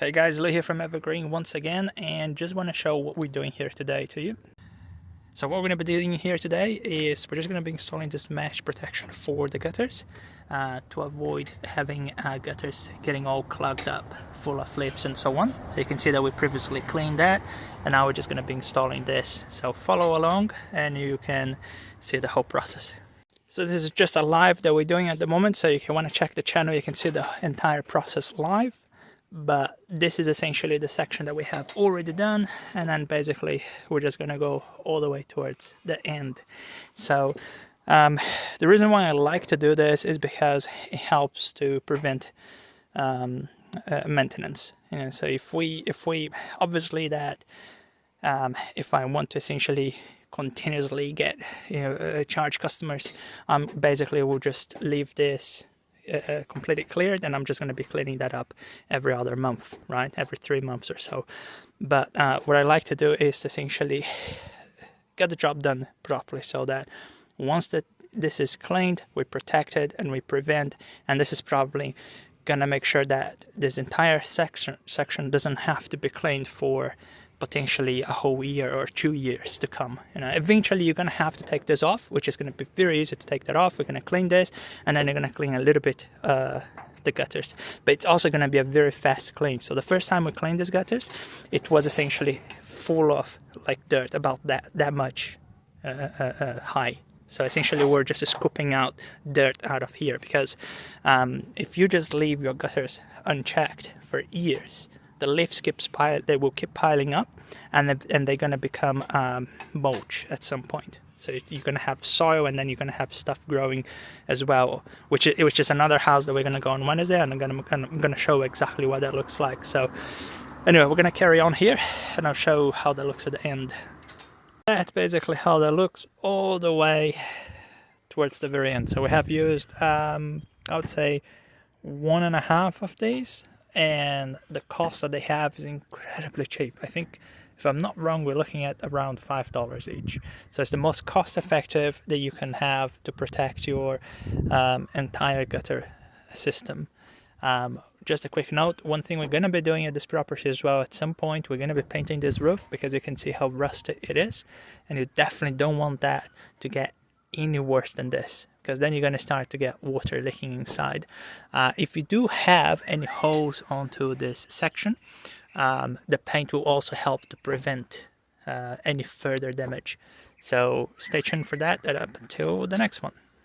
Hey guys, Lou here from Evergreen once again, and just want to show what we're doing here today to you. So what we're going to be doing here today is we're just going to be installing this mesh protection for the gutters to avoid having gutters getting all clogged up full of leaves and so on. So you can see that we previously cleaned that, and now we're just going to be installing this. So follow along and you can see the whole process. So this is just a live that we're doing at the moment, so if you want to check the channel you can see the entire process live. But this is essentially the section that we have already done, and then basically we're just going to go all the way towards the end. So the reason why I like to do this is because it helps to prevent maintenance. You know, so if we obviously that if I want to essentially continuously get charge customers, basically we'll just leave this completely cleared, and I'm just going to be cleaning that up every other month, right? Every 3 months or so. But what I like to do is essentially get the job done properly, so that once that this is cleaned, we protect it and we prevent, and this is probably gonna make sure that this entire section doesn't have to be cleaned for potentially a whole year or 2 years to come. You know, eventually you're gonna have to take this off, which is gonna be very easy to take that off. We're gonna clean this, and then you're gonna clean a little bit the gutters, but it's also gonna be a very fast clean. So the first time we cleaned these gutters, it was essentially full of like dirt, about that much high. So essentially we're just scooping out dirt out of here, because if you just leave your gutters unchecked for years, the leaves they will keep piling up, and they're going to become mulch at some point. So you're going to have soil, and then you're going to have stuff growing as well, which is another house that we're going to go on Wednesday, and I'm going to show exactly what that looks like. So anyway, we're going to carry on here, and I'll show how that looks at the end. That's basically how that looks all the way towards the very end. So we have used, I would say, 1.5 of these, and the cost that they have is incredibly cheap. I think, if I'm not wrong, we're looking at around $5 each. So it's the most cost effective that you can have to protect your entire gutter system. Just a quick note, one thing we're going to be doing at this property as well, at some point we're going to be painting this roof, because you can see how rusty it is, and you definitely don't want that to get any worse than this, because then you're going to start to get water leaking inside. If you do have any holes onto this section, the paint will also help to prevent any further damage. So stay tuned for that, and up until the next one.